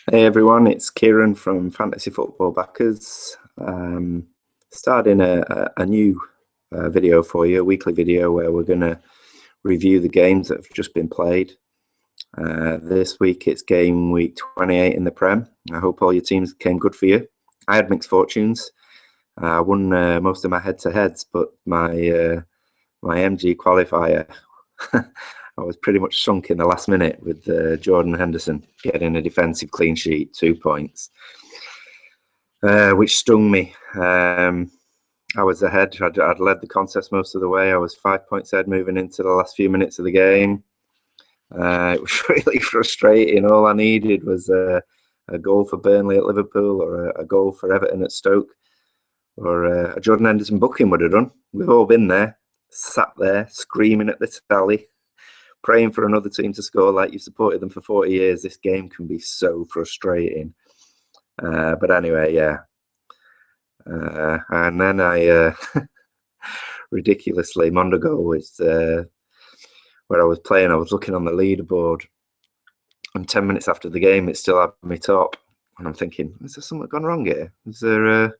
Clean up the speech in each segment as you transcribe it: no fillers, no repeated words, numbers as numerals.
Hey everyone, it's Kieran from Fantasy Football Backers. Starting a new video for you, a weekly video where we're going to review the games that have just been played. This week it's game week 28 in the Prem. I hope all your teams came good for you. I had mixed fortunes. I won most of my head-to-heads, but my MG qualifier, I was pretty much sunk in the last minute with Jordan Henderson getting a defensive clean sheet, 2 points, which stung me. I was ahead. I'd led the contest most of the way. I was 5 points ahead moving into the last few minutes of the game. It was really frustrating. All I needed was a goal for Burnley at Liverpool, or a goal for Everton at Stoke, or a Jordan Henderson booking would have done. We've all been there, sat there screaming at the tally, praying for another team to score like you've supported them for 40 years. This game can be so frustrating. But anyway, yeah. And then I ridiculously, Mondogo was where I was playing. I was looking on the leaderboard, and 10 minutes after the game, it still had me top. And I'm thinking, is there something gone wrong here? Is there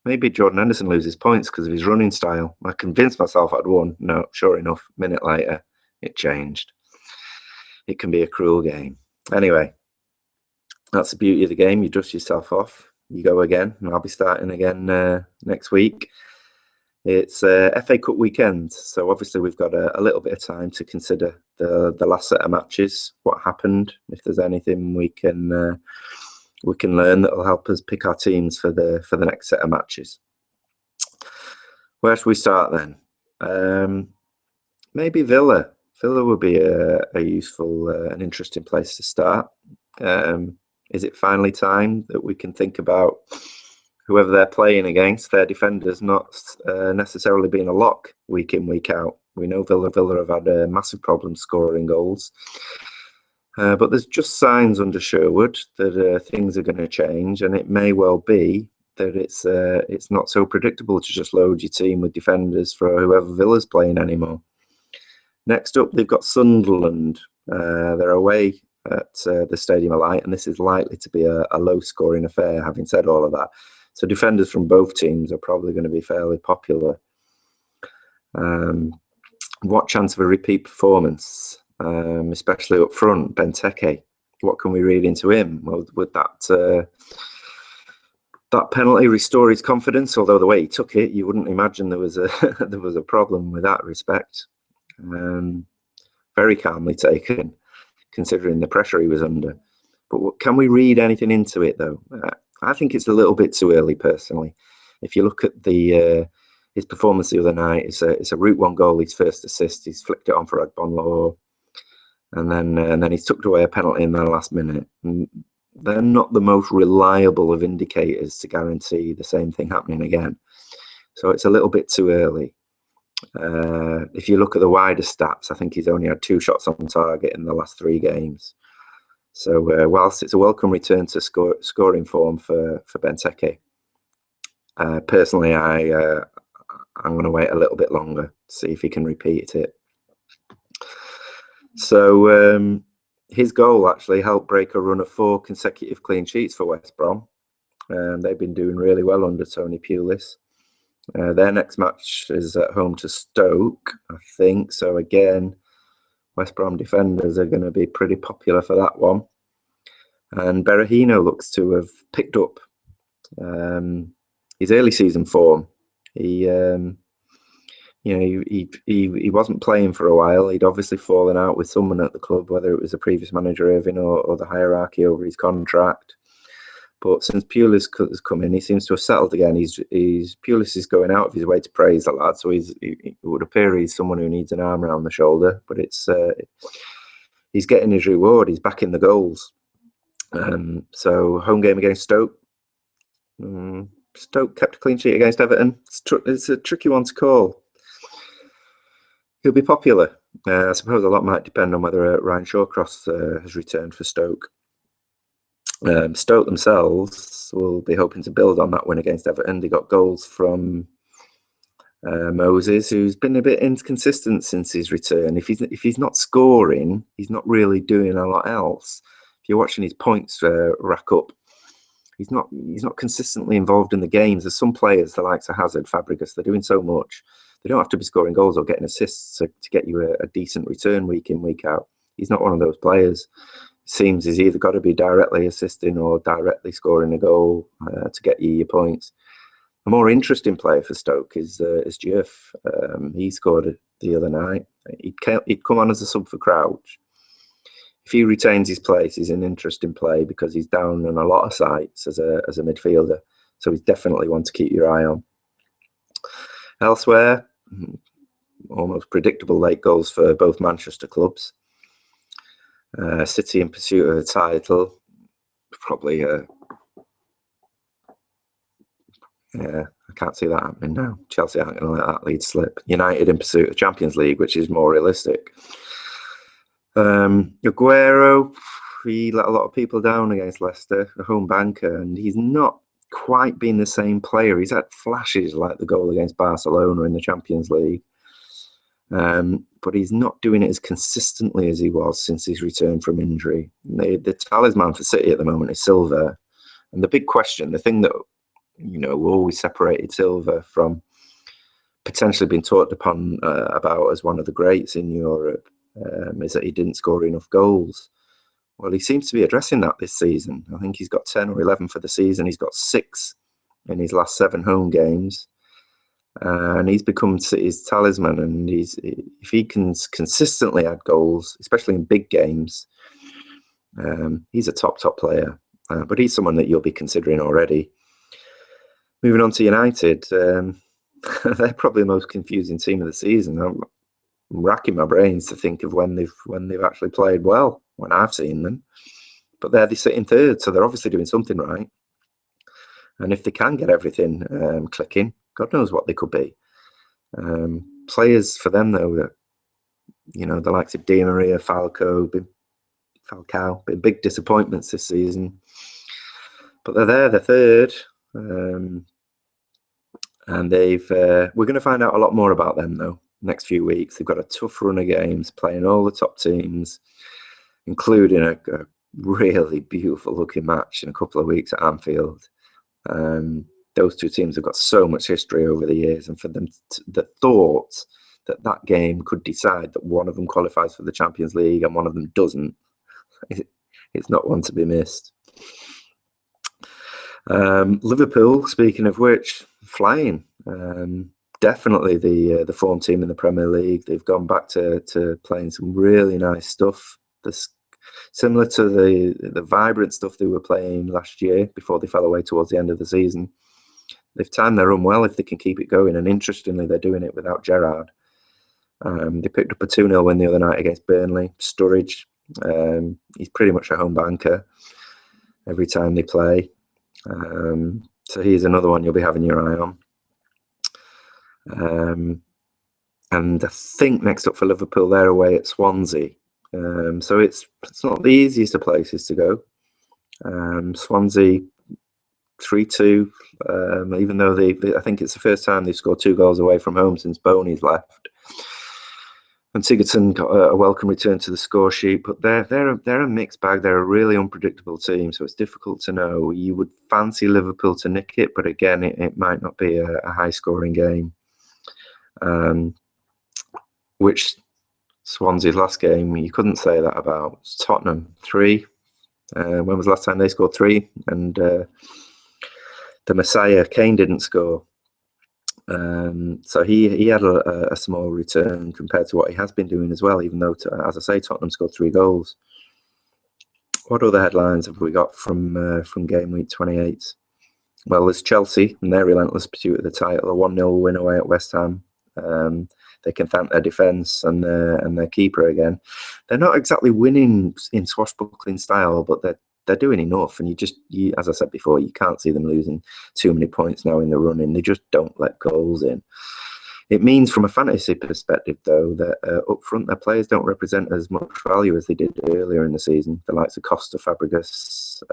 maybe Jordan Henderson loses points because of his running style? I convinced myself I'd won. No, sure enough, a minute later, it changed. It can be a cruel game. Anyway, that's the beauty of the game. You dust yourself off, you go again, and I'll be starting again next week. It's FA Cup weekend, so obviously we've got a little bit of time to consider the last set of matches, what happened, if there's anything we can learn that will help us pick our teams for the next set of matches. Where should we start then? Maybe Villa. Villa would be a useful and interesting place to start. Is it finally time that we can think about whoever they're playing against, their defenders not necessarily being a lock week in, week out? We know Villa have had a massive problem scoring goals. But there's just signs under Sherwood that things are going to change, and it may well be that it's not so predictable to just load your team with defenders for whoever Villa's playing anymore. Next up, they've got Sunderland. They're away at the Stadium of Light, and this is likely to be a low-scoring affair, having said all of that. So defenders from both teams are probably going to be fairly popular. What chance of a repeat performance, especially up front? Benteke, what can we read into him? Well, would that penalty restore his confidence? Although the way he took it, you wouldn't imagine there was a problem with that respect. Very calmly taken, considering the pressure he was under. But can we read anything into it, though? I think it's a little bit too early, personally. If you look at his performance the other night, it's a Route 1 goal, his first assist. He's flicked it on for Agbonlahor, and then he's tucked away a penalty in the last minute. And they're not the most reliable of indicators to guarantee the same thing happening again. So it's a little bit too early. If you look at the wider stats, I think he's only had 2 shots on target in the last 3 games. So whilst it's a welcome return to scoring form for Benteke, personally, I'm going to wait a little bit longer to see if he can repeat it. So his goal actually helped break a run of 4 consecutive clean sheets for West Brom. They've been doing really well under Tony Pulis. Their next match is at home to Stoke, I think. So again, West Brom defenders are going to be pretty popular for that one. And Berahino looks to have picked up his early season form. He wasn't playing for a while. He'd obviously fallen out with someone at the club, whether it was the previous manager Irving or the hierarchy over his contract. But since Pulis has come in, he seems to have settled again. Pulis is going out of his way to praise the lad, so it would appear he's someone who needs an arm around the shoulder. But he's getting his reward. He's back in the goals. So home game against Stoke. Stoke kept a clean sheet against Everton. It's a tricky one to call. He'll be popular. I suppose a lot might depend on whether Ryan Shawcross has returned for Stoke. Stoke themselves will be hoping to build on that win against Everton. They got goals from Moses, who's been a bit inconsistent since his return. If he's not scoring, he's not really doing a lot else. If if you're watching his points rack up, he's not consistently involved in the games. There's some players, the likes of Hazard, Fabregas, they're doing so much. They don't have to be scoring goals or getting assists to get you a decent return week in, week out. He's not one of those players. It seems he's either got to be directly assisting or directly scoring a goal to get you your points. A more interesting player for Stoke is Diouf. He scored the other night. He'd come on as a sub for Crouch. If he retains his place, he's an interesting play because he's down on a lot of sites as a midfielder. So he's definitely one to keep your eye on. Elsewhere, almost predictable late goals for both Manchester clubs. City in pursuit of the title, probably. Yeah, I can't see that happening now. Chelsea aren't going to let that lead slip. United in pursuit of Champions League, which is more realistic. Aguero, he let a lot of people down against Leicester, a home banker, and he's not quite been the same player. He's had flashes like the goal against Barcelona in the Champions League, but he's not doing it as consistently as he was since his return from injury. The talisman for City at the moment is Silva, and the big question, the thing that always separated Silva from potentially being talked upon about as one of the greats in Europe is that he didn't score enough goals. Well, he seems to be addressing that this season. I think he's got 10 or 11 for the season. He's got 6 in his last 7 home games. And he's become City's talisman. And if he can consistently add goals, especially in big games, he's a top player. But he's someone that you'll be considering already. Moving on to United, they're probably the most confusing team of the season. I'm racking my brains to think of when they've actually played well, when I've seen them. But they sit in third, so they're obviously doing something right. And if they can get everything clicking, God knows what they could be. Players for them, though, the likes of Di Maria, Falcao, been big disappointments this season. But they're third. And we're going to find out a lot more about them, though, next few weeks. They've got a tough run of games, playing all the top teams, including a really beautiful looking match in a couple of weeks at Anfield. Those two teams have got so much history over the years, and for them, the thought that game could decide that one of them qualifies for the Champions League and one of them doesn't, it's not one to be missed. Liverpool, speaking of which, flying. Definitely the form team in the Premier League. They've gone back to playing some really nice stuff. Similar to the vibrant stuff they were playing last year before they fell away towards the end of the season. They've timed their run well if they can keep it going. And interestingly, they're doing it without Gerrard. They picked up a 2-0 win the other night against Burnley. Sturridge, he's pretty much a home banker every time they play. So he's another one you'll be having your eye on. And I think next up for Liverpool, they're away at Swansea. So it's not the easiest of places to go. Swansea 3-2, even though I think it's the first time they've scored 2 goals away from home since Boney's left. And Sigurdsson got a welcome return to the score sheet, but they're a mixed bag. They're a really unpredictable team, so it's difficult to know. You would fancy Liverpool to nick it, but again, it might not be a high-scoring game. Which Swansea's last game, you couldn't say that about. Tottenham 3. When was the last time they scored 3? And the Messiah, Kane, didn't score. So he had a small return compared to what he has been doing as well, even though, as I say, Tottenham scored 3 goals. What other headlines have we got from game week 28? Well, there's Chelsea and their relentless pursuit of the title, a 1-0 win away at West Ham. They can thank their defence and their keeper again. They're not exactly winning in swashbuckling style, but they're doing enough. And you, as I said before, you can't see them losing too many points now in the running. They just don't let goals in. It means, from a fantasy perspective, though, that up front their players don't represent as much value as they did earlier in the season. The likes of Costa, Fabregas,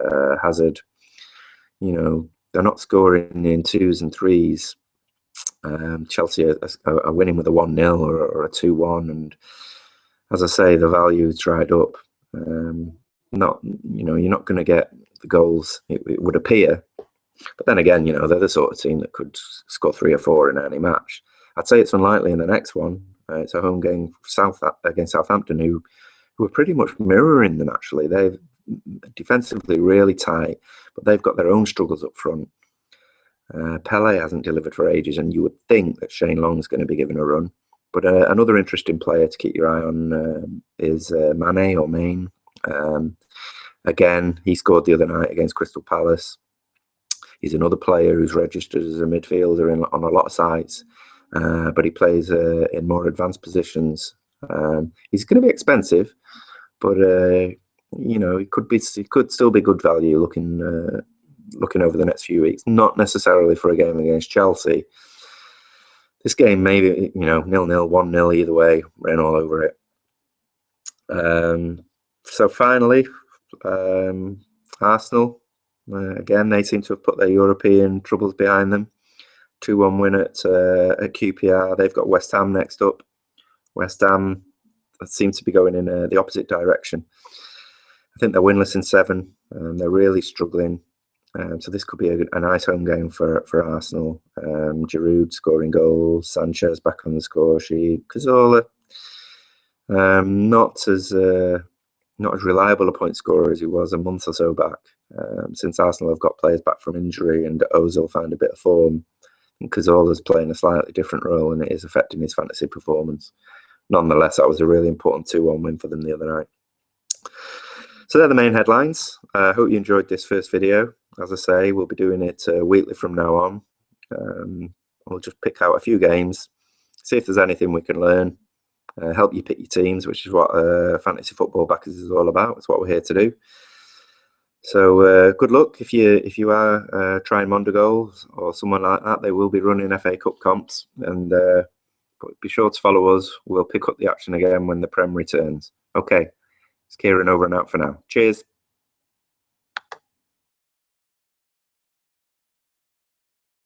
Hazard, they're not scoring in 2s and 3s. Chelsea are winning with a 1-0 or a 2-1, and as I say, the value's dried up. not, you're not going to get the goals, it would appear. But then again, they're the sort of team that could score 3 or 4 in any match. I'd say it's unlikely in the next one. It's a home game against Southampton, who are pretty much mirroring them, actually. They're defensively really tight, but they've got their own struggles up front. Pele hasn't delivered for ages, and you would think that Shane Long's going to be given a run. But another interesting player to keep your eye on is Mane or Maine. Again, he scored the other night against Crystal Palace. He's another player who's registered as a midfielder on a lot of sites, but he plays in more advanced positions. He's going to be expensive, but he could still be good value looking over the next few weeks. Not necessarily for a game against Chelsea. This game maybe 0-0, 1-0 either way, ran all over it. So finally, Arsenal. Again, they seem to have put their European troubles behind them. 2-1 win at QPR. They've got West Ham next up. West Ham seem to be going in the opposite direction. I think they're winless in 7. They're really struggling. So this could be a nice home game for Arsenal. Giroud scoring goals, Sanchez back on the score sheet, Cazorla not as reliable a point scorer as he was a month or so back. Since Arsenal have got players back from injury and Ozil found a bit of form, Cazorla's playing a slightly different role, and it is affecting his fantasy performance. Nonetheless, that was a really important 2-1 win for them the other night. So they're the main headlines. I hope you enjoyed this first video. As I say, we'll be doing it weekly from now on. We'll just pick out a few games, see if there's anything we can learn, help you pick your teams, which is what Fantasy Football Backers is all about. It's what we're here to do. So good luck if you are trying Mondogoals or someone like that. They will be running FA Cup comps, and but be sure to follow us. We'll pick up the action again when the Prem returns. Okay, it's Kieran over and out for now. Cheers.